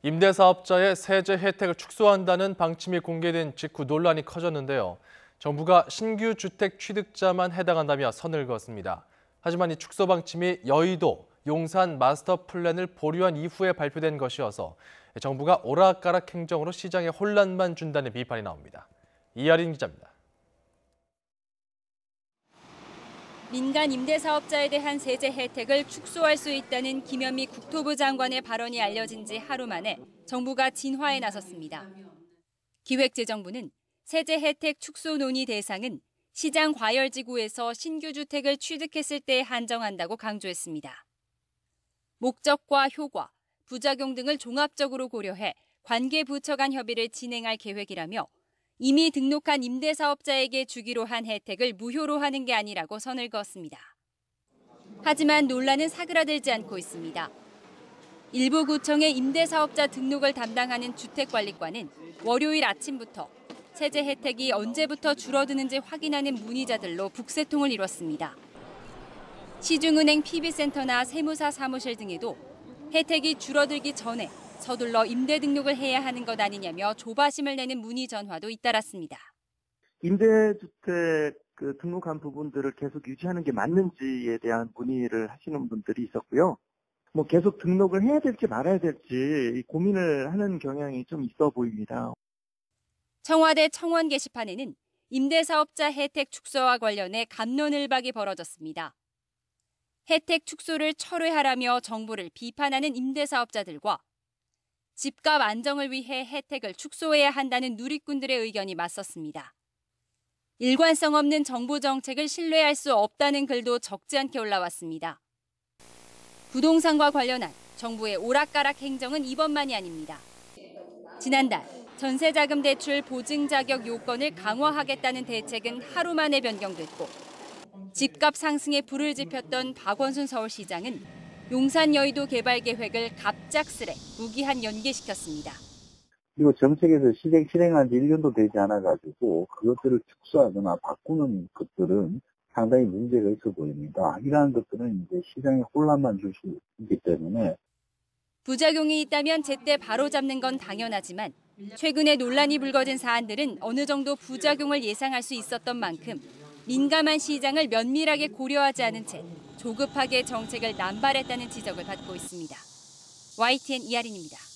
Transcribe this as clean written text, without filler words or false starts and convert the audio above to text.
임대사업자의 세제 혜택을 축소한다는 방침이 공개된 직후 논란이 커졌는데요. 정부가 신규 주택 취득자만 해당한다며 선을 그었습니다. 하지만 이 축소 방침이 여의도, 용산 마스터 플랜을 보류한 이후에 발표된 것이어서 정부가 오락가락 행정으로 시장에 혼란만 준다는 비판이 나옵니다. 이하린 기자입니다. 민간 임대사업자에 대한 세제 혜택을 축소할 수 있다는 김현미 국토부 장관의 발언이 알려진 지 하루 만에 정부가 진화에 나섰습니다. 기획재정부는 세제 혜택 축소 논의 대상은 시장 과열지구에서 신규 주택을 취득했을 때 한정한다고 강조했습니다. 목적과 효과, 부작용 등을 종합적으로 고려해 관계 부처 간 협의를 진행할 계획이라며 이미 등록한 임대사업자에게 주기로 한 혜택을 무효로 하는 게 아니라고 선을 그었습니다. 하지만 논란은 사그라들지 않고 있습니다. 일부 구청의 임대사업자 등록을 담당하는 주택관리과는 월요일 아침부터 세제 혜택이 언제부터 줄어드는지 확인하는 문의자들로 북새통을 이뤘습니다. 시중은행 PB센터나 세무사 사무실 등에도 혜택이 줄어들기 전에 서둘러 임대 등록을 해야 하는 것 아니냐며 조바심을 내는 문의 전화도 잇따랐습니다. 임대주택 등록한 부분들을 계속 유지하는 게 맞는지에 대한 문의를 하시는 분들이 있었고요. 계속 등록을 해야 될지 말아야 될지 고민을 하는 경향이 좀 있어 보입니다. 청와대 청원 게시판에는 임대사업자 혜택 축소와 관련해 갑론을박이 벌어졌습니다. 혜택 축소를 철회하라며 정부를 비판하는 임대사업자들과 집값 안정을 위해 혜택을 축소해야 한다는 누리꾼들의 의견이 맞섰습니다. 일관성 없는 정부 정책을 신뢰할 수 없다는 글도 적지 않게 올라왔습니다. 부동산과 관련한 정부의 오락가락 행정은 이번만이 아닙니다. 지난달 전세자금 대출 보증 자격 요건을 강화하겠다는 대책은 하루 만에 변경됐고 집값 상승에 불을 지폈던 박원순 서울시장은 용산 여의도 개발 계획을 갑작스레 무기한 연기시켰습니다. 그리고 정책에서 실행한 지 1년도 되지 않아가지고 그것들을 축소하거나 바꾸는 것들은 상당히 문제가 있어 보입니다. 이러한 것들은 이제 시장에 혼란만 줄 수 있기 때문에 부작용이 있다면 제때 바로잡는 건 당연하지만 최근에 논란이 불거진 사안들은 어느 정도 부작용을 예상할 수 있었던 만큼 민감한 시장을 면밀하게 고려하지 않은 채 조급하게 정책을 남발했다는 지적을 받고 있습니다. YTN 이하린입니다.